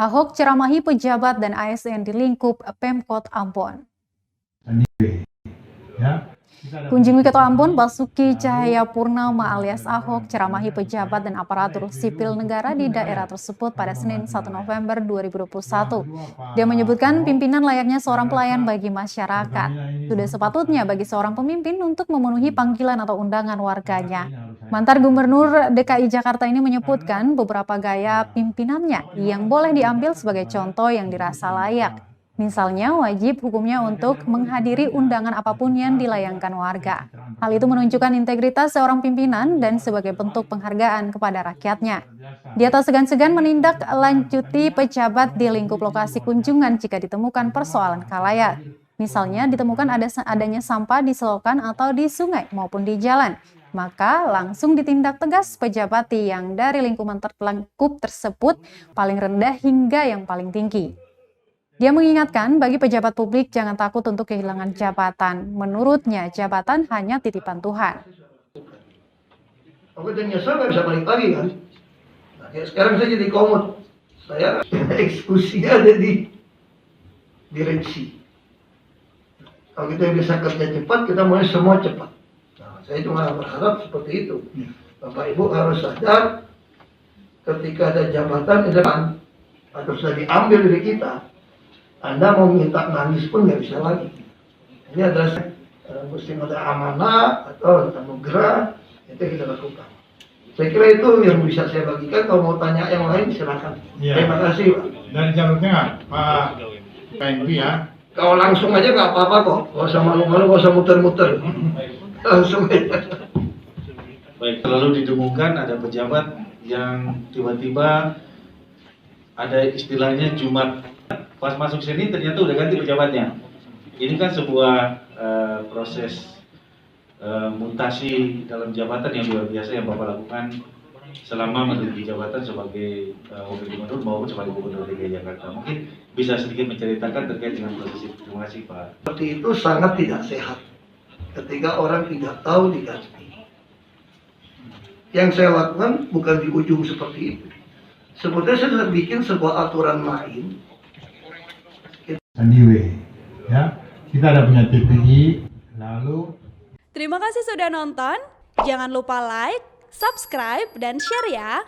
Ahok ceramahi pejabat dan ASN di lingkup Pemkot Ambon. Kunjungi Ketua Ambon, Basuki Cahayapurnama alias Ahok ceramahi pejabat dan aparatur sipil negara di daerah tersebut pada Senin 1 November 2021. Dia menyebutkan pimpinan layaknya seorang pelayan bagi masyarakat. Sudah sepatutnya bagi seorang pemimpin untuk memenuhi panggilan atau undangan warganya. Mantan Gubernur DKI Jakarta ini menyebutkan beberapa gaya pimpinannya yang boleh diambil sebagai contoh yang dirasa layak. Misalnya, wajib hukumnya untuk menghadiri undangan apapun yang dilayangkan warga. Hal itu menunjukkan integritas seorang pimpinan dan sebagai bentuk penghargaan kepada rakyatnya. Dia tak segan-segan menindaklanjuti pejabat di lingkup lokasi kunjungan jika ditemukan persoalan khalayak. Misalnya, ditemukan adanya sampah di selokan atau di sungai maupun di jalan. Maka langsung ditindak tegas pejabat yang dari lingkungan terlengkup tersebut paling rendah hingga yang paling tinggi. Dia mengingatkan bagi pejabat publik jangan takut untuk kehilangan jabatan. Menurutnya, jabatan hanya titipan Tuhan. Aku nyesel nggak bisa balik lagi kan. Nah, sekarang saya jadi komut. Saya eksekusi ada di direksi. Kalau kita bisa kerja cepat, kita mau semua cepat. Nah, saya cuma berharap seperti itu. Bapak Ibu harus sadar ketika ada jabatan di depan atau sudah diambil dari kita, Anda mau minta nangis pun nggak bisa lagi. Ini adalah mesti ada amanah atau anugerah, itu kita lakukan. Saya kira itu yang bisa saya bagikan. Kalau mau tanya yang lain silakan. Ya. Terima kasih Pak. Dari jalur tengah Pak Pengpi ya. Kalau langsung aja nggak apa-apa kok. Nggak usah malu-malu, nggak usah muter-muter. Langsung aja. Baik, selalu didengungkan ada pejabat yang tiba-tiba ada istilahnya Jumat. Pas masuk sini ternyata udah ganti pejabatnya. Ini kan sebuah proses mutasi dalam jabatan yang luar biasa yang Bapak lakukan selama menduduki jabatan sebagai wakil gubernur maupun sebagai gubernur DKI Jakarta. Mungkin bisa sedikit menceritakan terkait dengan proses itu. Terima kasih Pak. Seperti itu sangat tidak sehat ketika orang tidak tahu diganti. Yang saya lakukan bukan di ujung seperti itu. Sebetulnya saya sudah bikin sebuah aturan main. Anyway, ya kita ada punya TPI, lalu. Terima kasih sudah nonton. Jangan lupa like, subscribe, dan share ya.